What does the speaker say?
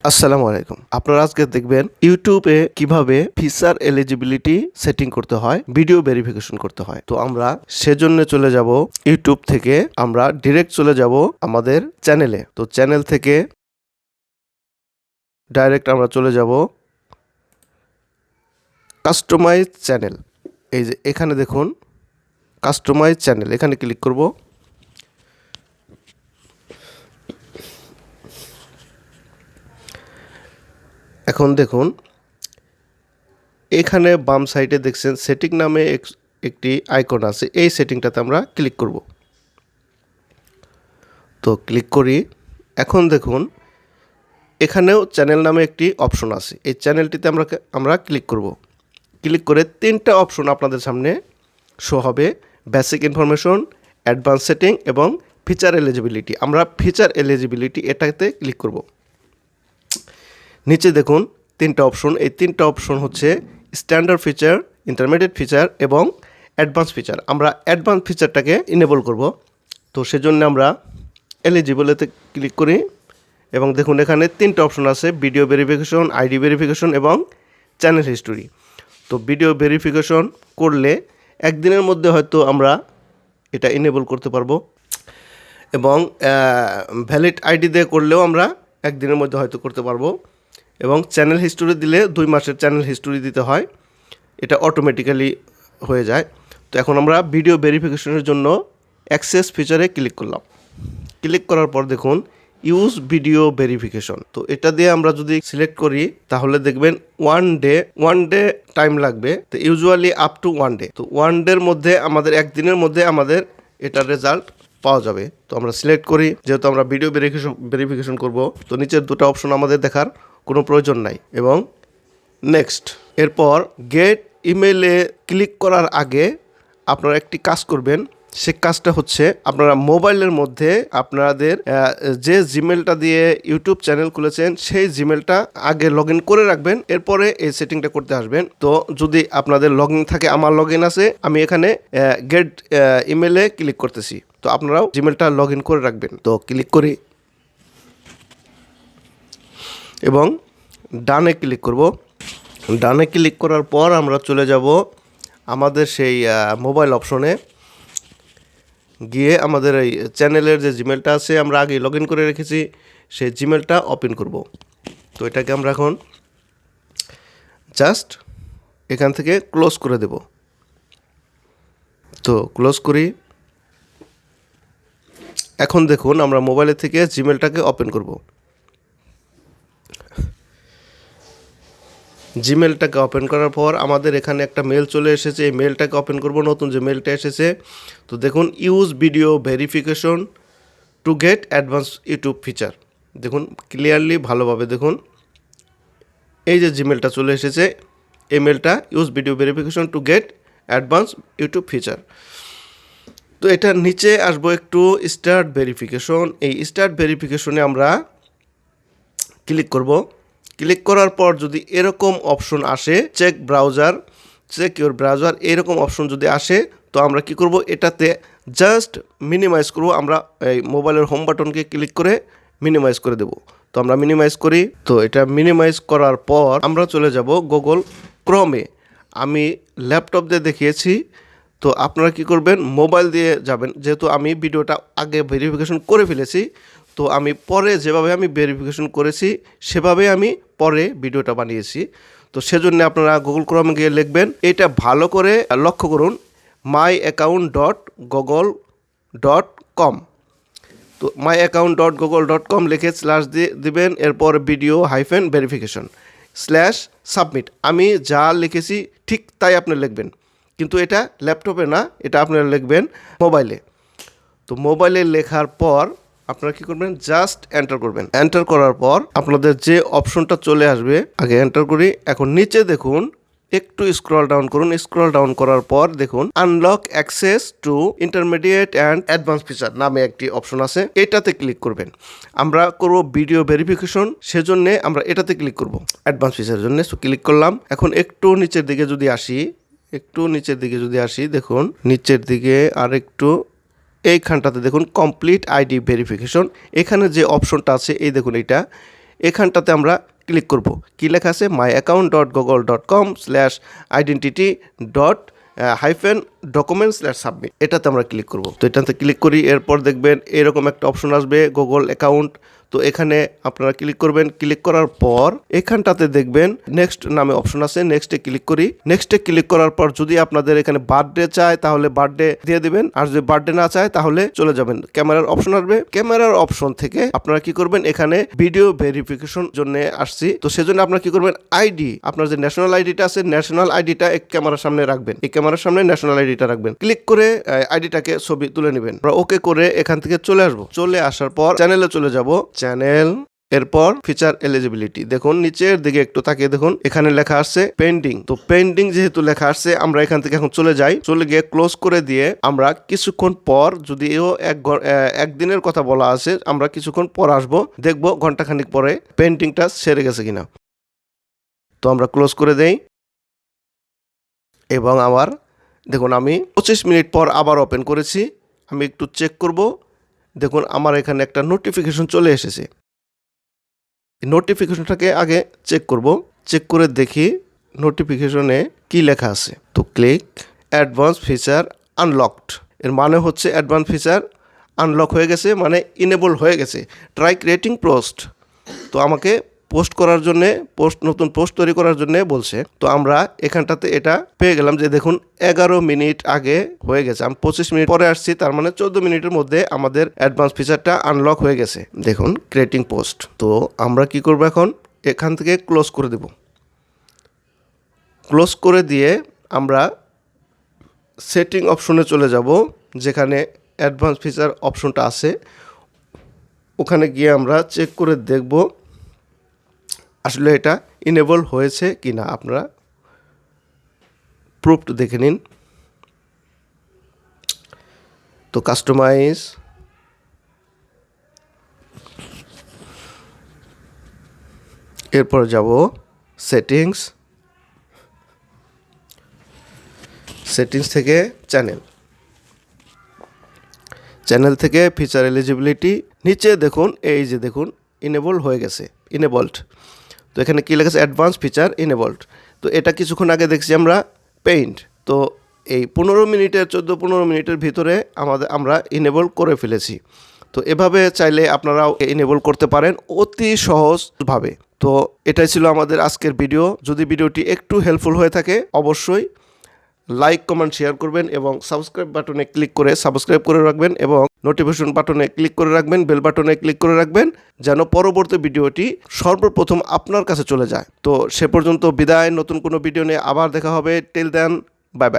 আসসালামু আলাইকুম। আপনারা আজকে দেখবেন ইউটিউবে কিভাবে ফিচার এলিজিবিলিটি সেটিং করতে হয়, ভিডিও ভেরিফিকেশন করতে হয়। তো আমরা সেজন্য চলে যাব ইউটিউব থেকে আমরা ডিরেক্ট চলে যাব আমাদের চ্যানেলে। তো চ্যানেল থেকে ডাইরেক্ট আমরা চলে যাব কাস্টমাইজ চ্যানেল। এই যে এখানে দেখুন কাস্টমাইজ চ্যানেল, এখানে ক্লিক করব। এখন দেখুন এখানে বাম সাইডে দেখছেন সেটিং নামে একটি আইকন আছে, এই সেটিংটাতে আমরা ক্লিক করব। তো ক্লিক করি। এখন দেখুন এখানেও চ্যানেল নামে একটি অপশন আছে, এই চ্যানেলটিতে আমরা ক্লিক করব। ক্লিক করে তিনটা অপশন আপনাদের সামনে শো হবে: বেসিক ইনফরমেশন, অ্যাডভান্স সেটিং এবং ফিচার এলিজিবিলিটি। আমরা ফিচার এলিজিবিলিটি এটাতে ক্লিক করব। নিচে দেখুন তিনটা অপশন, এই তিনটা অপশন হচ্ছে স্ট্যান্ডার্ড ফিচার, ইন্টারমিডিয়েট ফিচার এবং অ্যাডভান্স ফিচার। আমরা অ্যাডভান্স ফিচারটাকে ইনেবল করব। তো সেজন্য আমরা এলিজিবলেতে ক্লিক করি এবং দেখুন এখানে তিনটা অপশন আছে: ভিডিও ভেরিফিকেশন, আইডি ভেরিফিকেশন এবং চ্যানেল হিস্টোরি। তো ভিডিও ভেরিফিকেশন করলে একদিনের মধ্যে হয়তো আমরা এটা ইনেবল করতে পারবো এবং ভ্যালিড আইডি দিয়ে করলেও আমরা একদিনের মধ্যে হয়তো করতে পারবো। এবং চ্যানেল হিস্টোরি দিলে 2 মাসের চ্যানেল হিস্টোরি দিতে হয়, এটা অটোমেটিক্যালি হয়ে যায়। তো এখন আমরা ভিডিও ভেরিফিকেশনের জন্য অ্যাক্সেস ফিচারে ক্লিক করলাম। ক্লিক করার পর দেখুন ইউজ ভিডিও ভেরিফিকেশন। তো এটা দিয়ে আমরা যদি সিলেক্ট করি তাহলে দেখবেন ওয়ান ডে টাইম লাগবে। তো ইউজুয়ালি আপ টু 1 ডে। তো 1 ডের মধ্যে আমাদের একদিনের মধ্যে আমাদের এটার রেজাল্ট পাওয়া যাবে। তো আমরা সিলেক্ট করি, যেহেতু আমরা ভিডিও ভেরিফিকেশন করব। তো নিচের দুটো অপশন আমাদের দেখার কোনো প্রয়োজন নাই এবং নেক্সট। এরপর গেট ইমেলে ক্লিক করার আগে আপনারা একটি কাজ করবেন, সে কাজটা হচ্ছে আপনারা মোবাইলের মধ্যে আপনাদের যে জিমেলটা দিয়ে ইউটিউব চ্যানেল খুলেছেন সেই জিমেলটা আগে লগ ইন করে রাখবেন, এরপরে এই সেটিংটা করতে আসবেন। তো যদি আপনাদের লগ ইন থাকে, আমার লগ ইন আছে, আমি এখানে গেট ইমেলে ক্লিক করতেছি। তো আপনারাও জিমেলটা লগ ইন করে রাখবেন। তো ক্লিক করি এবং ডানে ক্লিক করব। ডানে ক্লিক করার পর আমরা চলে যাব আমাদের সেই মোবাইল অপশনে গিয়ে আমাদের এই চ্যানেলের যে জিমেলটা আছে আমরা আগে লগ ইন করে রেখেছি সেই জিমেলটা ওপেন করব। তো এটাকে আমরা এখন জাস্ট এখান থেকে ক্লোজ করে দেব। তো ক্লোজ করি। এখন দেখুন আমরা মোবাইলে থেকে জিমেলটাকে ওপেন করব। জিমেলটাকে ওপেন করার পর আমাদের এখানে একটা মেল চলে এসেছে, এই মেলটাকে ওপেন করব, নতুন যে মেলটা এসেছে। তো দেখুন use video verification to get advance YouTube feature. দেখুন ক্লিয়ারলি ভালোভাবে দেখুন এই যে জিমেলটা চলে এসেছে, এই মেলটা use video verification to get advance YouTube feature. তো এটার নিচে আসবো একটু স্টার্ট ভেরিফিকেশন। এই স্টার্ট ভেরিফিকেশনে আমরা ক্লিক করব। ক্লিক করার পর যদি এরকম অপশন আসে, চেক ইউর ব্রাউজার, এরকম অপশন যদি আসে, তো আমরা কি করব, এটাতে জাস্ট মিনিমাইজ করব। আমরা এই মোবাইলের হোম বাটনকে ক্লিক করে মিনিমাইজ করে দেব। তো আমরা মিনিমাইজ করি। তো এটা মিনিমাইজ করার পর আমরা চলে যাব গুগল ক্রোমে। আমি ল্যাপটপ দিয়ে দেখিয়েছি, তো আপনারা কি করবেন, মোবাইল দিয়ে যাবেন। যেহেতু আমি ভিডিওটা আগে ভেরিফিকেশন করে ফেলেছি, তো আমি পরে যেভাবে আমি ভেরিফিকেশন করেছি সেভাবে আমি পরে ভিডিওটা বানিয়েছি। তো সেজন্য আপনারা গুগল ক্রোমে গিয়ে লিখবেন, এটা ভালো করে লক্ষ্য করুন, myaccount.google.com। তো myaccount.google.com লিখে স্ল্যাশ দিয়ে দিবেন, এরপর ভিডিও ভেরিফিকেশন /submit। আমি যা লিখেছি ঠিক তাই আপনি লিখবেন, কিন্তু এটা ল্যাপটপে না, এটা আপনারা লিখবেন মোবাইলে। তো মোবাইলে লেখার পর আপনারা কী করবেন, জাস্ট এন্টার করবেন। এন্টার করার পর আপনাদের যে অপশনটা চলে আসবে, আগে এন্টার করি। এখন নিচে দেখুন একটু স্ক্রল ডাউন করুন। স্ক্রল ডাউন করার পর দেখুন unlock access to intermediate and advance feature নামে একটি অপশন আছে, এটাতে ক্লিক করবেন। আমরা করব ভিডিও ভেরিফিকেশন, সেজন্যে আমরা এটাতে ক্লিক করব অ্যাডভান্স ফিচারের জন্য। সো ক্লিক করলাম। এখন একটু নিচের দিকে যদি আসি, দেখুন নিচের দিকে আর একটু এইখানটাতে দেখুন কমপ্লিট আইডি ভেরিফিকেশন। এখানে যে অপশনটা আছে এই দেখুন, এখানটাতে আমরা ক্লিক করব। কি লেখা আছে? myaccount.google.com/identity.-document/submit, এটাতে আমরা ক্লিক করব। তো এটাতে ক্লিক করি, এরপর দেখবেন এরকম একটা অপশন আসবে গুগল অ্যাকাউন্ট। তো এখানে আপনারা ক্লিক করবেন। ক্লিক করার পর এখানটাতে দেখবেন নেক্সট নামে অপশন আছে, নেক্সটে ক্লিক করি। নেক্সটে ক্লিক করার পর যদি আপনাদের এখানে বার্থডে চায় তাহলে বার্থডে দিয়ে দিবেন, আর যদি বার্থডে না চায় তাহলে চলে যাবেন। ক্যামেরার অপশন আসবে, ক্যামেরার অপশন থেকে আপনারা কি করবেন, এখানে ভিডিও ভেরিফিকেশন জন্য আসছি, তো সেজন্য আপনারা কি করবেন, আইডি, আপনার যে ন্যাশনাল আইডিটা আছে, ন্যাশনাল আইডিটা এক ক্যামেরার সামনে রাখবেন, এই ক্যামেরার সামনে ন্যাশনাল আইডিটা রাখবেন। ক্লিক করে আইডিটাকে ছবি তুলে নেবেন। আমরা ওকে করে এখান থেকে চলে আসবো। চলে আসার পর চ্যানেলে চলে যাব, চ্যানেল, এরপর ফিচার এলিজিবিলিটি। দেখুন নিচের দিকে একটু তাকিয়ে দেখুন, এখানে লেখা আছে পেন্ডিং। তো পেন্ডিং যেহেতু লেখা আছে, আমরা এখান থেকে এখন চলে যাই। চলে গিয়ে ক্লোজ করে দিয়ে আমরা কিছুক্ষণ পর, যদিও একদিনের কথা বলা আছে, আমরা কিছুক্ষণ পর আসবো, দেখবো ঘন্টাখানিক পরে পেন্ডিংটা সেরে গেছে কিনা। তো আমরা ক্লোজ করে দেই এবং আবার দেখুন আমি 25 মিনিট পর আবার ওপেন করেছি। আমি একটু চেক করব। দেখুন আমার এখানে একটা নোটিফিকেশন চলে এসেছে। নোটিফিকেশনটাকে আগে চেক করব। চেক করে দেখি নোটিফিকেশনে কি লেখা আছে। তো ক্লিক অ্যাডভান্স ফিচার আনলকড, এর মানে হচ্ছে অ্যাডভান্স ফিচার আনলক হয়ে গেছে, মানে ইনেবল হয়ে গেছে। ট্রাই ক্রিয়েটিং পোস্ট, তো আমাকে পোস্ট করার জন্যে, নতুন পোস্ট তৈরি করার জন্যে বলছে। তো আমরা এখানটাতে এটা পেয়ে গেলাম যে দেখুন 11 মিনিট আগে হয়ে গেছে। আমি 25 মিনিট পরে আসছি, তার মানে 14 মিনিটের মধ্যে আমাদের অ্যাডভান্স ফিচারটা আনলক হয়ে গেছে। দেখুন ক্রিয়েটিং পোস্ট। তো আমরা কি করব, এখন এখান থেকে ক্লোজ করে দেব। ক্লোজ করে দিয়ে আমরা সেটিং অপশনে চলে যাব, যেখানে অ্যাডভান্স ফিচার অপশনটা আছে। ওখানে গিয়ে আমরা চেক করে দেখব আসলে এটা ইনেবল হয়েছে কি না। আপনারা প্রুফটা দেখে নিন। তো কাস্টমাইজ, এরপর যাব সেটিংস, সেটিংস থেকে চ্যানেল থেকে ফিচার এলিজিবিলিটি, নিচে দেখুন এই যে দেখুন ইনেবল হয়ে গেছে, ইনেবলড। তো এখানে কী লেখা আছে, অ্যাডভান্স ফিচার ইনেবলড। তো এটা কিছুক্ষণ আগে দেখছি আমরা পেইন্ট। তো এই 14-15 মিনিটের ভিতরে আমরা ইনেবল করে ফেলেছি। তো এভাবে চাইলে আপনারাও ইনেবল করতে পারেন অতি সহজভাবে। তো এটাই ছিল আমাদের আজকের ভিডিও। যদি ভিডিওটি একটু হেল্পফুল হয়ে থাকে অবশ্যই লাইক, কমেন্ট, শেয়ার করবেন এবং সাবস্ক্রাইব বাটনে ক্লিক করে সাবস্ক্রাইব করে রাখবেন এবং নোটিফিকেশন বাটনে ক্লিক করে রাখবেন, বেল বাটনে ক্লিক করে রাখবেন, যেন পরবর্তী ভিডিওটি সর্বপ্রথম আপনার কাছে চলে যায়। তো সে পর্যন্ত বিদায়। নতুন কোনো ভিডিও নিয়ে আবার দেখা হবে। Till then, bye by.